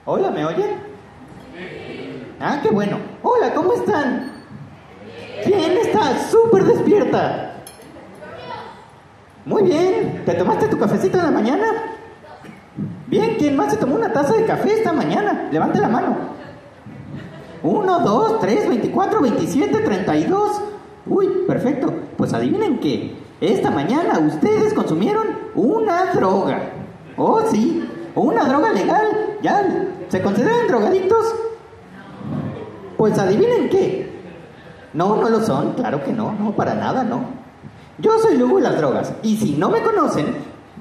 Hola, ¿me oyen? Ah, qué bueno. Hola, ¿cómo están? ¿Quién está súper despierta? Muy bien. ¿Te tomaste tu cafecito en la mañana? Bien, ¿quién más se tomó una taza de café esta mañana? Levante la mano. 1, 2, 3, 24, 27, 32. Uy, perfecto. Pues adivinen qué. Esta mañana ustedes consumieron una droga. Oh, sí. Una droga legal. ¿Ya se consideran drogadictos? Pues adivinen qué. No, no lo son. Claro que no. No, para nada, no. Yo soy Lugo y las drogas. Y si no me conocen,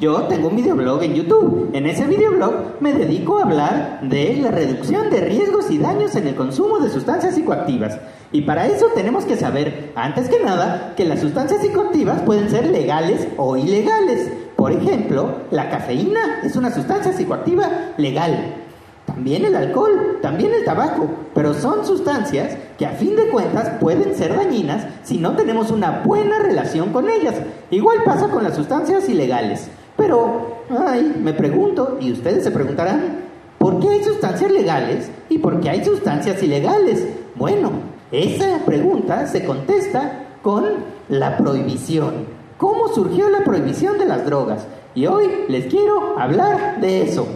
yo tengo un videoblog en YouTube. En ese videoblog me dedico a hablar de la reducción de riesgos y daños en el consumo de sustancias psicoactivas. Y para eso tenemos que saber, antes que nada, que las sustancias psicoactivas pueden ser legales o ilegales. Por ejemplo, la cafeína es una sustancia psicoactiva legal. También el alcohol, también el tabaco, pero son sustancias que a fin de cuentas pueden ser dañinas si no tenemos una buena relación con ellas. Igual pasa con las sustancias ilegales. Pero, me pregunto, y ustedes se preguntarán, ¿por qué hay sustancias legales y por qué hay sustancias ilegales? Bueno, esa pregunta se contesta con la prohibición. ¿Cómo surgió la prohibición de las drogas? Y hoy les quiero hablar de eso.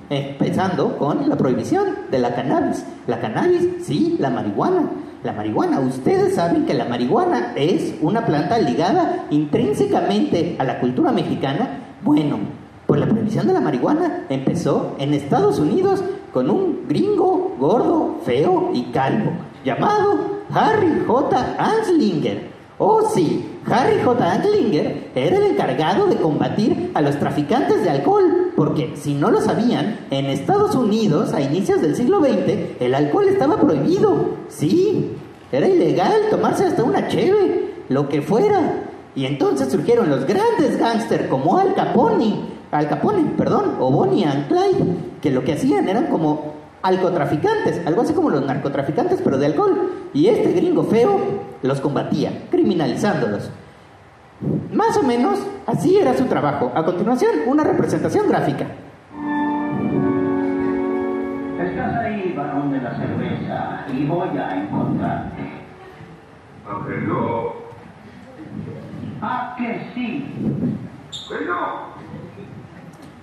Empezando con la prohibición de la cannabis. La cannabis, sí, la marihuana. La marihuana, ustedes saben que la marihuana es una planta ligada intrínsecamente a la cultura mexicana. Bueno, pues la prohibición de la marihuana empezó en Estados Unidos con un gringo gordo, feo y calvo llamado Harry J. Anslinger. Oh sí, Harry J. Anslinger era el encargado de combatir a los traficantes de alcohol, porque si no lo sabían, en Estados Unidos a inicios del siglo XX el alcohol estaba prohibido. Sí, era ilegal tomarse hasta una cheve, lo que fuera. Y entonces surgieron los grandes gángsters como Al Capone, o Bonnie and Clyde, que lo que hacían eran como alcotraficantes, algo así como los narcotraficantes, pero de alcohol. Y este gringo feo los combatía, criminalizándolos. Más o menos así era su trabajo. A continuación, una representación gráfica. Estás ahí, varón de la cerveza, y voy a encontrarte. ¿A que no? ¿A que sí? ¿Que no?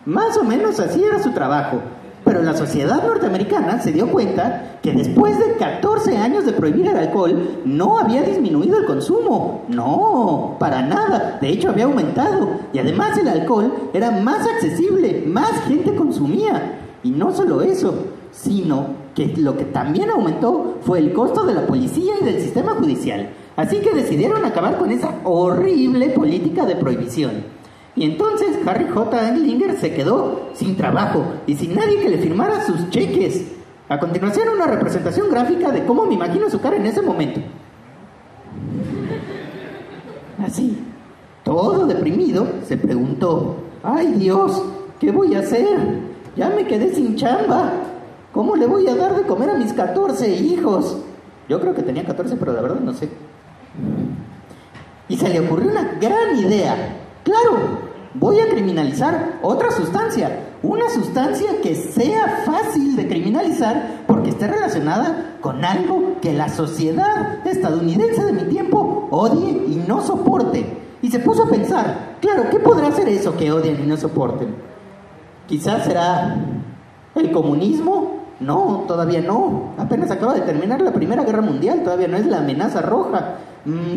Más o menos así era su trabajo. Pero la sociedad norteamericana se dio cuenta que después de 14 años de prohibir el alcohol, no había disminuido el consumo. No, para nada. De hecho, había aumentado. Y además el alcohol era más accesible, más gente consumía. Y no solo eso, sino que lo que también aumentó fue el costo de la policía y del sistema judicial. Así que decidieron acabar con esa horrible política de prohibición. Y entonces Harry J. Anslinger se quedó sin trabajo y sin nadie que le firmara sus cheques. A continuación, una representación gráfica de cómo me imagino su cara en ese momento. Así, todo deprimido, se preguntó: ¡ay Dios! ¿Qué voy a hacer? Ya me quedé sin chamba. ¿Cómo le voy a dar de comer a mis 14 hijos? Yo creo que tenía 14, pero la verdad no sé. Y se le ocurrió una gran idea. ¡Claro! Voy a criminalizar otra sustancia. Una sustancia que sea fácil de criminalizar porque esté relacionada con algo que la sociedad estadounidense de mi tiempo odie y no soporte. Y se puso a pensar, claro, ¿qué podrá ser eso que odian y no soporten? Quizás será el comunismo. No, todavía no. Apenas acaba de terminar la Primera Guerra Mundial. Todavía no es la amenaza roja.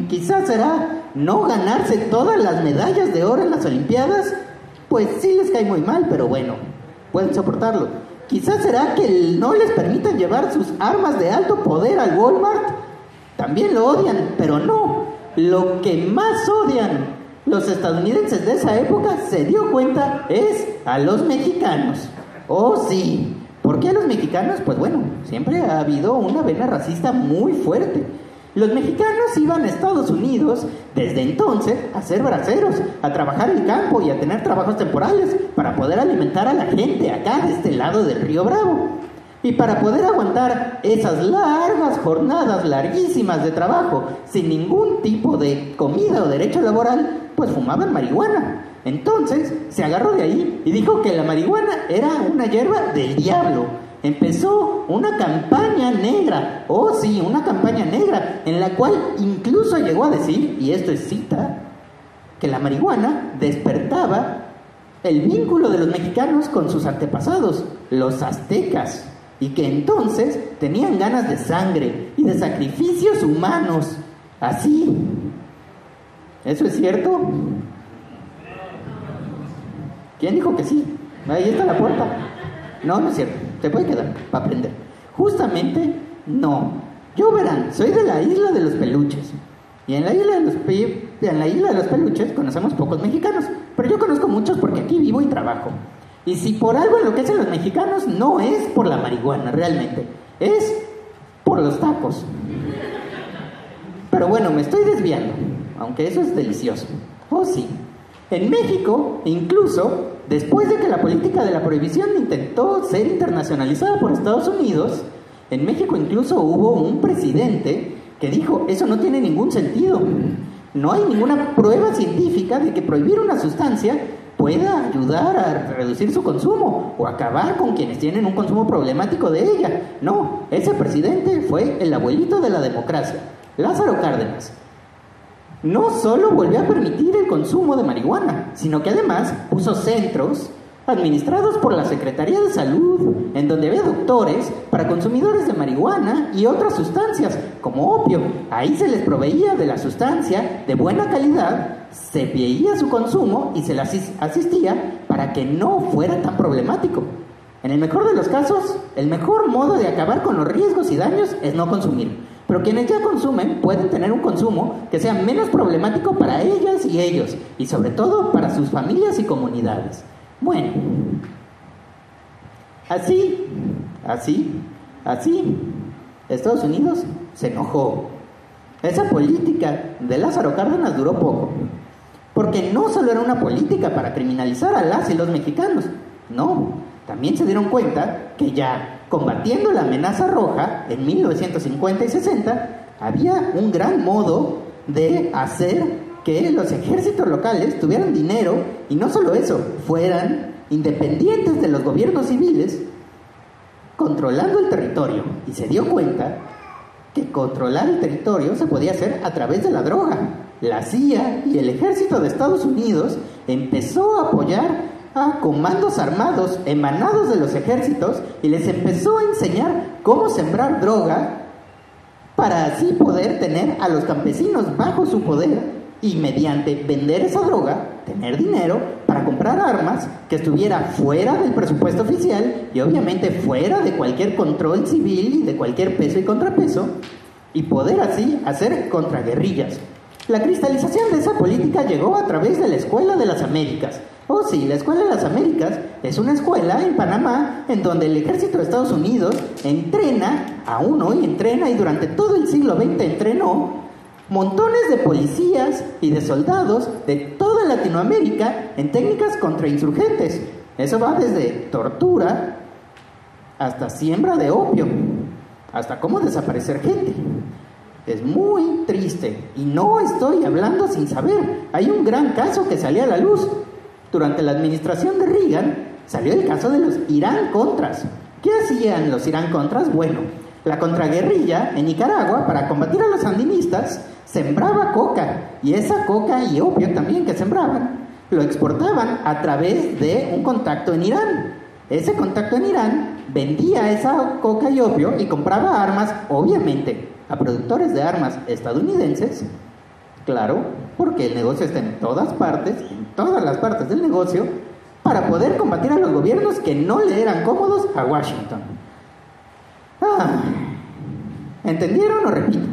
Quizás será no ganarse todas las medallas de oro en las Olimpiadas. Pues sí les cae muy mal, pero bueno, pueden soportarlo. Quizás será que no les permitan llevar sus armas de alto poder al Walmart. También lo odian, pero no. Lo que más odian los estadounidenses de esa época, se dio cuenta, es a los mexicanos. Oh sí. ¿Por qué a los mexicanos? Pues bueno, siempre ha habido una vena racista muy fuerte. Los mexicanos iban a Estados Unidos desde entonces a ser braceros, a trabajar el campo y a tener trabajos temporales para poder alimentar a la gente acá de este lado del Río Bravo. Y para poder aguantar esas largas jornadas larguísimas de trabajo sin ningún tipo de comida o derecho laboral, pues fumaban marihuana. Entonces se agarró de ahí y dijo que la marihuana era una hierba del diablo. Empezó una campaña negra, oh sí, una campaña negra, en la cual incluso llegó a decir, y esto es cita, que la marihuana despertaba el vínculo de los mexicanos con sus antepasados, los aztecas, y que entonces tenían ganas de sangre y de sacrificios humanos. Así. ¿Eso es cierto? ¿Quién dijo que sí? Ahí está la puerta. No, no es cierto. Te puede quedar para aprender. Justamente, no. Yo, verán, soy de la isla de los peluches. Y en la isla de los peluches conocemos pocos mexicanos. Pero yo conozco muchos porque aquí vivo y trabajo. Y si por algo enloquecen los mexicanos, no es por la marihuana realmente. Es por los tacos. Pero bueno, me estoy desviando. Aunque eso es delicioso. Oh, sí. En México, incluso, después de que la política de la prohibición intentó ser internacionalizada por Estados Unidos, en México incluso hubo un presidente que dijo, eso no tiene ningún sentido. No hay ninguna prueba científica de que prohibir una sustancia pueda ayudar a reducir su consumo o acabar con quienes tienen un consumo problemático de ella. No, ese presidente fue el abuelito de la democracia, Lázaro Cárdenas. No solo volvió a permitir el consumo de marihuana, sino que además puso centros administrados por la Secretaría de Salud, en donde había doctores para consumidores de marihuana y otras sustancias, como opio. Ahí se les proveía de la sustancia de buena calidad, se veía su consumo y se les asistía para que no fuera tan problemático. En el mejor de los casos, el mejor modo de acabar con los riesgos y daños es no consumir. Pero quienes ya consumen pueden tener un consumo que sea menos problemático para ellas y ellos, y sobre todo para sus familias y comunidades. Bueno, así, Estados Unidos se enojó. Esa política de Lázaro Cárdenas duró poco, porque no solo era una política para criminalizar a las y los mexicanos, no, también se dieron cuenta que ya combatiendo la amenaza roja en 1950 y 60, había un gran modo de hacer que los ejércitos locales tuvieran dinero y no solo eso, fueran independientes de los gobiernos civiles, controlando el territorio. Y se dio cuenta que controlar el territorio se podía hacer a través de la droga. La CIA y el ejército de Estados Unidos empezó a apoyar a comandos armados emanados de los ejércitos y les empezó a enseñar cómo sembrar droga para así poder tener a los campesinos bajo su poder y mediante vender esa droga, tener dinero para comprar armas que estuviera fuera del presupuesto oficial y obviamente fuera de cualquier control civil y de cualquier peso y contrapeso, y poder así hacer contraguerrillas. La cristalización de esa política llegó a través de la Escuela de las Américas. Oh sí, la Escuela de las Américas es una escuela en Panamá en donde el ejército de Estados Unidos entrena, aún hoy entrena y durante todo el siglo XX entrenó montones de policías y de soldados de toda Latinoamérica en técnicas contra insurgentes. Eso va desde tortura hasta siembra de opio, hasta cómo desaparecer gente. Es muy triste y no estoy hablando sin saber. Hay un gran caso que salió a la luz. Durante la administración de Reagan salió el caso de los Irán Contras. ¿Qué hacían los Irán Contras? Bueno, la contraguerrilla en Nicaragua, para combatir a los sandinistas, sembraba coca, y esa coca y opio también que sembraban lo exportaban a través de un contacto en Irán. Ese contacto en Irán vendía esa coca y opio y compraba armas, obviamente, a productores de armas estadounidenses. Claro, porque el negocio está en todas partes, en todas las partes del negocio, para poder combatir a los gobiernos que no le eran cómodos a Washington. ¿Entendieron o repito?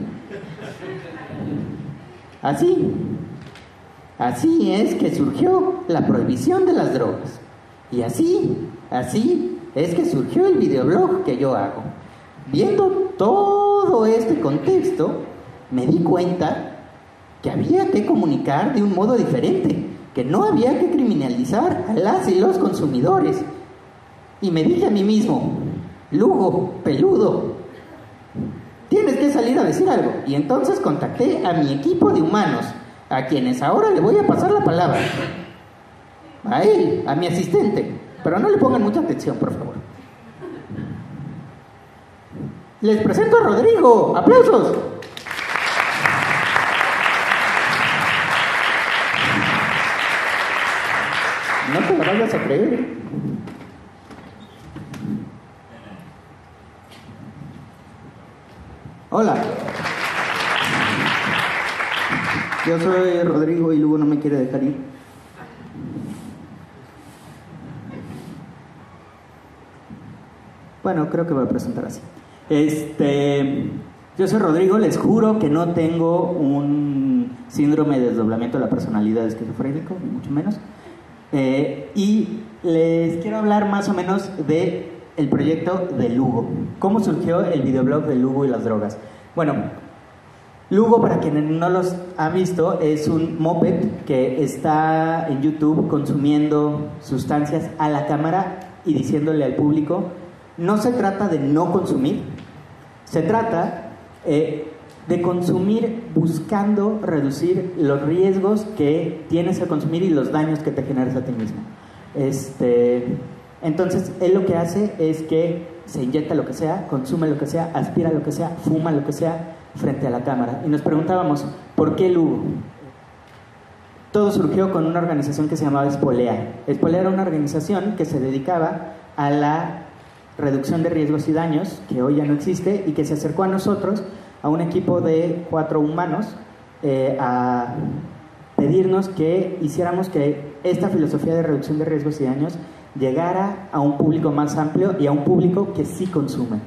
Así es que surgió la prohibición de las drogas. Y así es que surgió el videoblog que yo hago. Viendo todo este contexto, me di cuenta que había que comunicar de un modo diferente, que no había que criminalizar a las y los consumidores. Y me dije a mí mismo, Lugo, peludo, tienes que salir a decir algo. Y entonces contacté a mi equipo de humanos, a quienes ahora le voy a pasar la palabra. A él, a mi asistente. Pero no le pongan mucha atención, por favor. Les presento a Rodrigo. ¡Aplausos! No te lo vayas a creer. Hola. Yo soy Rodrigo y Lugo no me quiere dejar ir. Bueno, creo que voy a presentar así. Yo soy Rodrigo, les juro que no tengo un síndrome de desdoblamiento de la personalidad esquizofrénico, ni mucho menos. Y les quiero hablar más o menos de el proyecto de Lugo. ¿Cómo surgió el videoblog de Lugo y las drogas? Bueno, Lugo, para quienes no los ha visto, es un moped que está en YouTube consumiendo sustancias a la cámara y diciéndole al público, no se trata de no consumir, se trata de consumir buscando reducir los riesgos que tienes al consumir y los daños que te generas a ti mismo. Entonces, él lo que hace es que se inyecta lo que sea, consume lo que sea, aspira lo que sea, fuma lo que sea frente a la cámara. Y nos preguntábamos, ¿por qué Lugo? Todo surgió con una organización que se llamaba Espolea. Espolea era una organización que se dedicaba a la reducción de riesgos y daños, que hoy ya no existe, y que se acercó a nosotros, a un equipo de 4 humanos, a pedirnos que hiciéramos que esta filosofía de reducción de riesgos y daños llegara a un público más amplio y a un público que sí consume.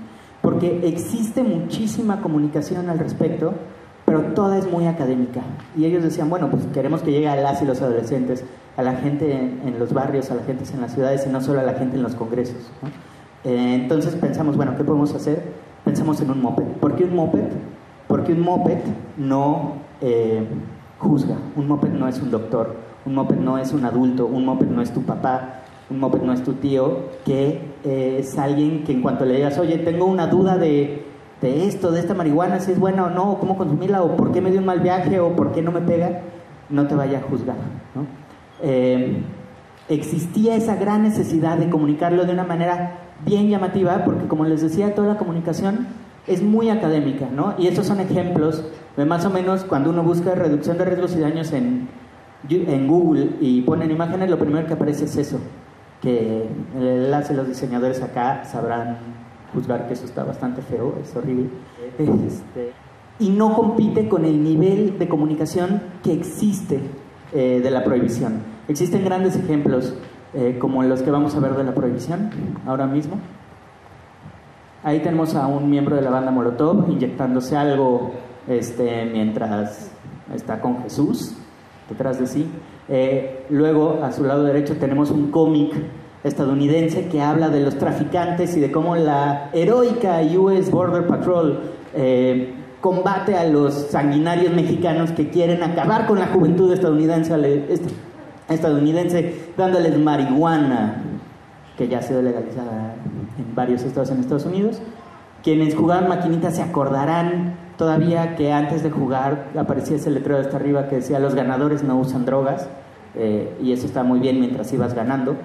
Porque existe muchísima comunicación al respecto, pero toda es muy académica. Y ellos decían, bueno, pues queremos que llegue a las y los adolescentes, a la gente en los barrios, a la gente en las ciudades y no solo a la gente en los congresos, ¿no? Entonces pensamos, bueno, ¿qué podemos hacer? Pensamos en un moped. ¿Por qué un moped? Porque un moped no juzga, un moped no es un doctor, un moped no es un adulto, un moped no es tu papá, un moped no es tu tío, que es alguien que en cuanto le digas, oye, tengo una duda de esto, de esta marihuana, si es buena o no, o cómo consumirla, o por qué me dio un mal viaje, o por qué no me pega, no te vaya a juzgar, ¿no? Existía esa gran necesidad de comunicarlo de una manera bien llamativa, porque como les decía, toda la comunicación es muy académica, ¿no? Y estos son ejemplos de más o menos cuando uno busca reducción de riesgos y daños en Google y ponen imágenes, lo primero que aparece es eso, que los diseñadores acá sabrán juzgar que eso está bastante feo, es horrible, y no compite con el nivel de comunicación que existe de la prohibición. Existen grandes ejemplos como los que vamos a ver de la prohibición ahora mismo. Ahí tenemos a un miembro de la banda Molotov inyectándose algo mientras está con Jesús detrás de sí. Luego a su lado derecho tenemos un cómic estadounidense que habla de los traficantes y de cómo la heroica US Border Patrol combate a los sanguinarios mexicanos que quieren acabar con la juventud estadounidense dándoles marihuana, que ya ha sido legalizada en varios estados en Estados Unidos. Quienes jugaban maquinitas se acordarán todavía que antes de jugar aparecía ese letrero de hasta arriba que decía los ganadores no usan drogas, y eso está muy bien mientras ibas ganando.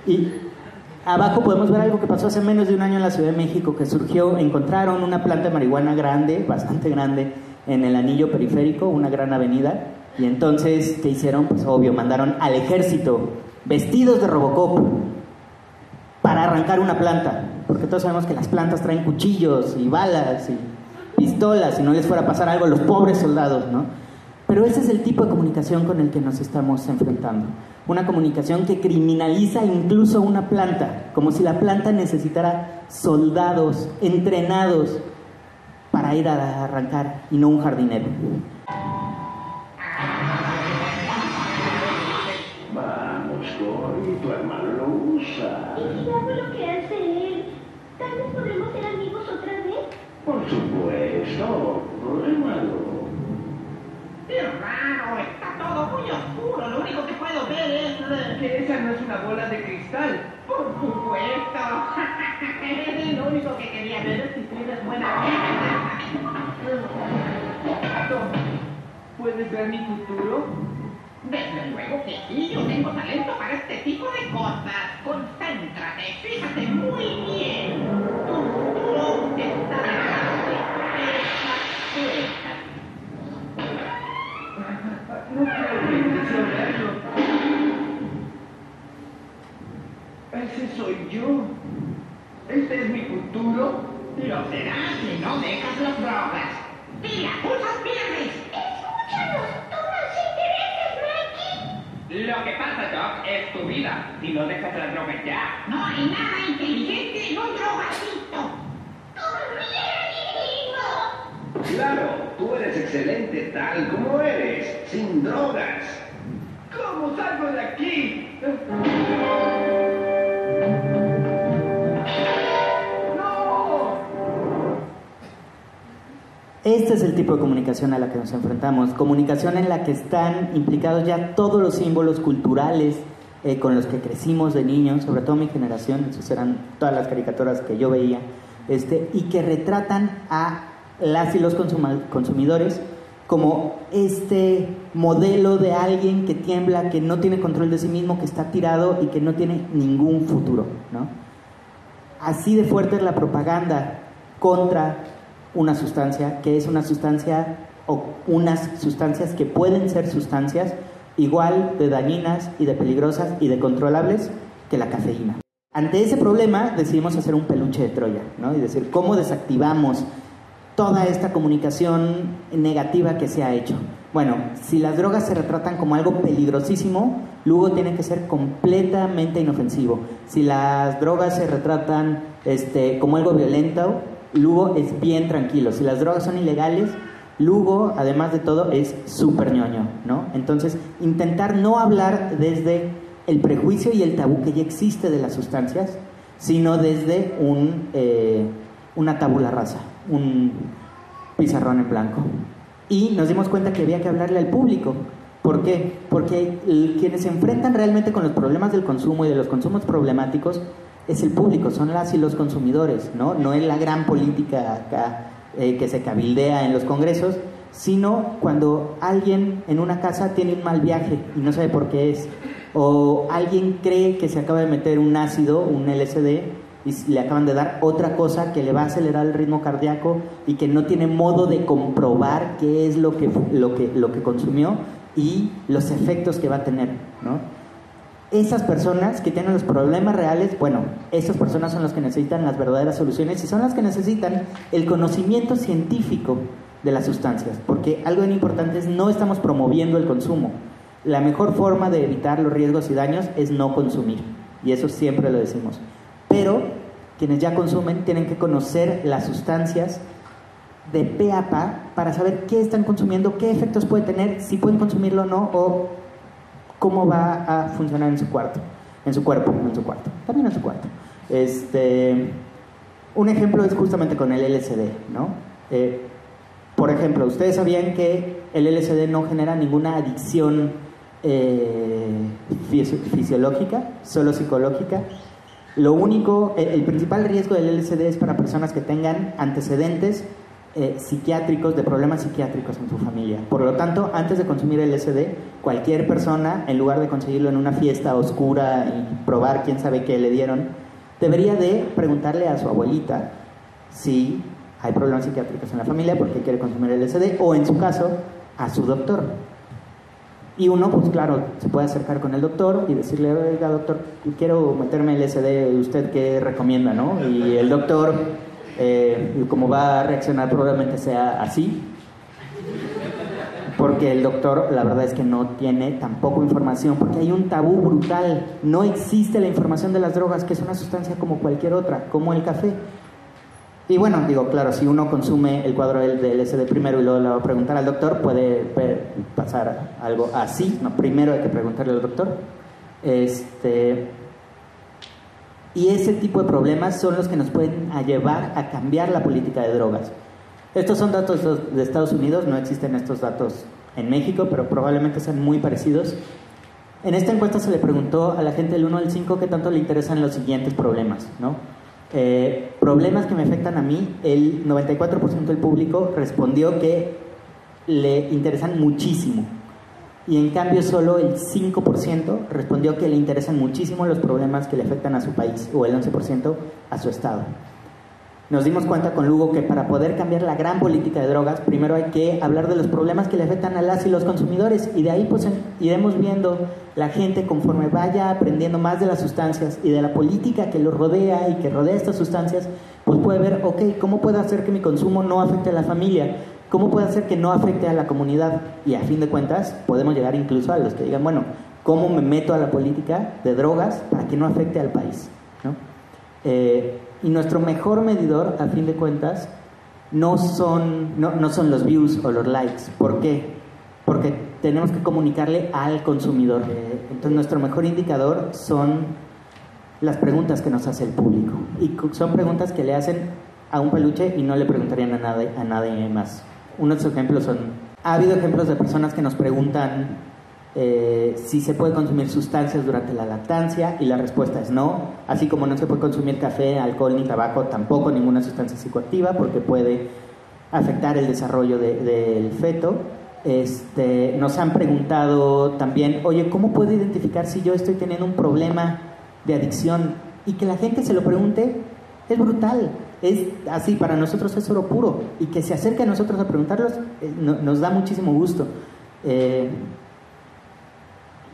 Y abajo podemos ver algo que pasó hace menos de un año en la Ciudad de México, que encontraron una planta de marihuana grande, bastante grande, en el anillo periférico, una gran avenida, y entonces, ¿qué hicieron? Pues obvio, mandaron al ejército, vestidos de Robocop, para arrancar una planta, porque todos sabemos que las plantas traen cuchillos y balas y pistolas, si no les fuera a pasar algo a los pobres soldados, ¿no? Pero ese es el tipo de comunicación con el que nos estamos enfrentando. Una comunicación que criminaliza incluso una planta, como si la planta necesitara soldados entrenados para ir a arrancar y no un jardinero. Vamos, Cory, tu hermano lo usa. ¿Y si hago lo que hace él? ¿Tal vez podremos ser amigos otra vez? Por supuesto, pruébalo. ¡Qué raro! Está todo muy oscuro. Lo único que puedo ver es... Que esa no es una bola de cristal. ¡Por supuesto! Lo único que quería ver es si tienes buena vida. ¿Puedes ver mi futuro? Desde luego que sí, yo tengo talento para este tipo de cosas. Concéntrate, fíjate muy bien. Tu futuro está delante. No creo que impresionarlo. Ese soy yo. ¿Este es mi futuro? Lo será si no dejas las drogas. ¡Mira, muchas pierdes! Escúchanos, tomas intereses, Mikey. Lo que pasa, Doc, es tu vida. Si no dejas las drogas ya. No hay nada inteligente en un drogadicto. Claro, tú eres excelente tal como eres, sin drogas. ¿Cómo salgo de aquí? ¡No! Este es el tipo de comunicación a la que nos enfrentamos, comunicación en la que están implicados ya todos los símbolos culturales con los que crecimos de niños, sobre todo mi generación, esas eran todas las caricaturas que yo veía, y que retratan a las y los consumidores como este modelo de alguien que tiembla, que no tiene control de sí mismo, que está tirado y que no tiene ningún futuro, ¿no? Así de fuerte es la propaganda contra una sustancia, que es una sustancia o unas sustancias que pueden ser sustancias igual de dañinas y de peligrosas y de controlables que la cafeína. Ante ese problema decidimos hacer un peluche de Troya, ¿no? Y decir, ¿cómo desactivamos toda esta comunicación negativa que se ha hecho? Bueno, si las drogas se retratan como algo peligrosísimo, luego tiene que ser completamente inofensivo. Si las drogas se retratan como algo violento, luego es bien tranquilo. Si las drogas son ilegales, luego, además de todo, es súper ñoño, ¿no? Entonces, intentar no hablar desde el prejuicio y el tabú que ya existe de las sustancias, sino desde una tabula rasa, un pizarrón en blanco. Y nos dimos cuenta que había que hablarle al público. ¿Por qué? Porque quienes se enfrentan realmente con los problemas del consumo y de los consumos problemáticos es el público, son las y los consumidores, ¿no? No es la gran política acá que se cabildea en los congresos, sino cuando alguien en una casa tiene un mal viaje y no sabe por qué es, o alguien cree que se acaba de meter un ácido, un LSD, y le acaban de dar otra cosa que le va a acelerar el ritmo cardíaco y que no tiene modo de comprobar qué es lo que consumió y los efectos que va a tener, ¿no? Esas personas que tienen los problemas reales, bueno, esas personas son las que necesitan las verdaderas soluciones y son las que necesitan el conocimiento científico de las sustancias, porque algo bien importante es no estamos promoviendo el consumo. La mejor forma de evitar los riesgos y daños es no consumir, y eso siempre lo decimos. Pero quienes ya consumen tienen que conocer las sustancias de pe a pa para saber qué están consumiendo, qué efectos puede tener, si pueden consumirlo o no, o cómo va a funcionar en su cuerpo, también en su cuarto. Un ejemplo es justamente con el LSD, ¿no? Por ejemplo, ustedes sabían que el LSD no genera ninguna adicción fisiológica, solo psicológica. Lo único, el principal riesgo del LSD es para personas que tengan antecedentes psiquiátricos, de problemas psiquiátricos en su familia. Por lo tanto, antes de consumir el LSD, cualquier persona, en lugar de conseguirlo en una fiesta oscura y probar quién sabe qué le dieron, debería de preguntarle a su abuelita si hay problemas psiquiátricos en la familia porque quiere consumir el LSD, o en su caso, a su doctor. Y uno, pues claro, se puede acercar con el doctor y decirle, oiga doctor, quiero meterme el LSD, ¿usted qué recomienda, no? Y el doctor, como va a reaccionar, probablemente sea así, porque el doctor, la verdad es que no tiene tampoco información, porque hay un tabú brutal. No existe la información de las drogas, que es una sustancia como cualquier otra, como el café. Y bueno, digo, claro, si uno consume el cuadro del LSD primero y luego le va a preguntar al doctor, puede pasar algo así, ¿no? Primero hay que preguntarle al doctor. Y ese tipo de problemas son los que nos pueden llevar a cambiar la política de drogas. Estos son datos de Estados Unidos, no existen estos datos en México, pero probablemente sean muy parecidos. En esta encuesta se le preguntó a la gente del 1 al 5 qué tanto le interesan los siguientes problemas, ¿no? Problemas que me afectan a mí. El 94% del público respondió que le interesan muchísimo. Y en cambio solo el 5% respondió que le interesan muchísimo los problemas que le afectan a su país, o el 11% a su estado. Nos dimos cuenta con Lugo que para poder cambiar la gran política de drogas, primero hay que hablar de los problemas que le afectan a las y los consumidores, y de ahí pues iremos viendo la gente conforme vaya aprendiendo más de las sustancias y de la política que los rodea y que rodea estas sustancias, pues puede ver, ok, ¿cómo puedo hacer que mi consumo no afecte a la familia? ¿Cómo puede hacer que no afecte a la comunidad? Y a fin de cuentas podemos llegar incluso a los que digan, bueno, ¿cómo me meto a la política de drogas para que no afecte al país? ¿No? Y nuestro mejor medidor, a fin de cuentas, no son los views o los likes. ¿Por qué? Porque tenemos que comunicarle al consumidor. Entonces nuestro mejor indicador son las preguntas que nos hace el público. Y son preguntas que le hacen a un peluche y no le preguntarían a nadie más. Unos ejemplos son, ha habido ejemplos de personas que nos preguntan si se puede consumir sustancias durante la lactancia, y la respuesta es no, así como no se puede consumir café, alcohol ni tabaco, tampoco ninguna sustancia psicoactiva, porque puede afectar el desarrollo del feto. Nos han preguntado también, oye, ¿cómo puedo identificar si yo estoy teniendo un problema de adicción? Y que la gente se lo pregunte es brutal. Es así, para nosotros es oro puro, y que se acerque a nosotros a preguntarlos nos da muchísimo gusto.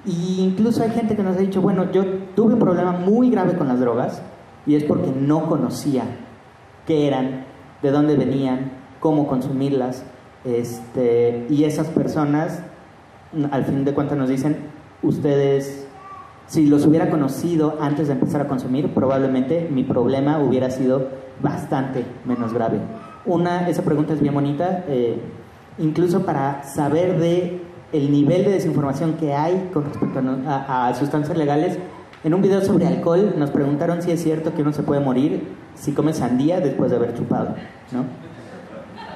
Y incluso hay gente que nos ha dicho, bueno, yo tuve un problema muy grave con las drogas y es porque no conocía qué eran, de dónde venían, cómo consumirlas, y esas personas al fin de cuentas nos dicen, ustedes, si los hubiera conocido antes de empezar a consumir, probablemente mi problema hubiera sido bastante menos grave. Esa pregunta es bien bonita, incluso para saber de el nivel de desinformación que hay con respecto a sustancias legales. En un video sobre alcohol nos preguntaron si es cierto que uno se puede morir si come sandía después de haber chupado, ¿no?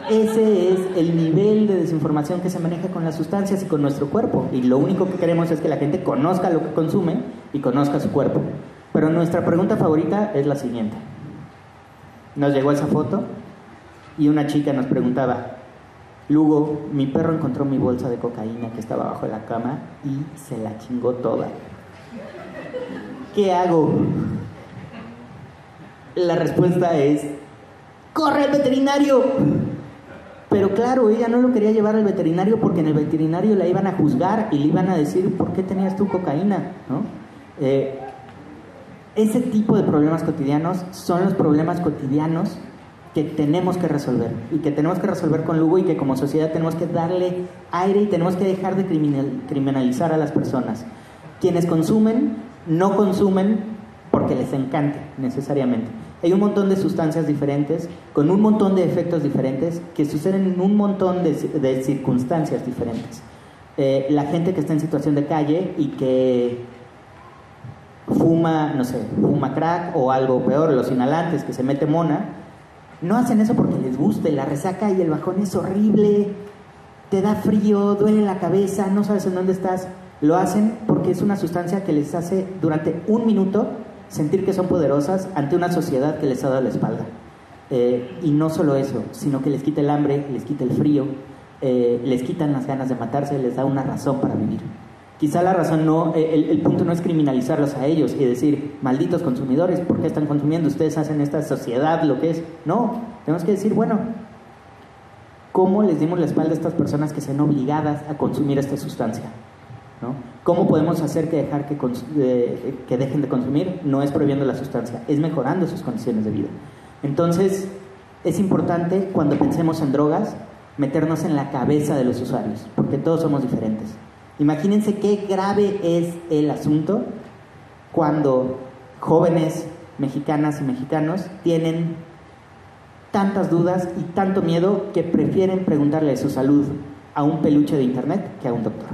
Ese es el nivel de desinformación que se maneja con las sustancias y con nuestro cuerpo, y lo único que queremos es que la gente conozca lo que consume y conozca su cuerpo. Pero nuestra pregunta favorita es la siguiente. Nos llegó esa foto y una chica nos preguntaba, Lugo, mi perro encontró mi bolsa de cocaína que estaba abajo de la cama y se la chingó toda. ¿Qué hago? La respuesta es, ¡corre al veterinario! Pero claro, ella no lo quería llevar al veterinario porque en el veterinario la iban a juzgar y le iban a decir, ¿por qué tenías tu cocaína? ¿No? Ese tipo de problemas cotidianos son los problemas cotidianos que tenemos que resolver, y que tenemos que resolver con Lugo, y que como sociedad tenemos que darle aire y tenemos que dejar de criminalizar a las personas. Quienes consumen, no consumen porque les encante necesariamente. Hay un montón de sustancias diferentes, con un montón de efectos diferentes, que suceden en un montón de circunstancias diferentes. La gente que está en situación de calle y que fuma, no sé, fuma crack o algo peor, los inhalantes, que se mete mona, no hacen eso porque les guste. La resaca y el bajón es horrible, te da frío, duele la cabeza, no sabes en dónde estás. Lo hacen porque es una sustancia que les hace durante un minuto sentir que son poderosas ante una sociedad que les ha dado la espalda. Y no solo eso, sino que les quita el hambre, les quita el frío, les quitan las ganas de matarse, les da una razón para vivir. Quizá la razón no, el punto no es criminalizarlos a ellos y decir, malditos consumidores, ¿por qué están consumiendo? Ustedes hacen esta sociedad lo que es. No, tenemos que decir, bueno, ¿cómo les dimos la espalda a estas personas que sean obligadas a consumir esta sustancia? ¿No? ¿Cómo podemos hacer que dejen de consumir? No es prohibiendo la sustancia, es mejorando sus condiciones de vida. Entonces, es importante cuando pensemos en drogas, meternos en la cabeza de los usuarios, porque todos somos diferentes. Imagínense qué grave es el asunto cuando jóvenes mexicanas y mexicanos tienen tantas dudas y tanto miedo que prefieren preguntarle de su salud a un peluche de internet que a un doctor.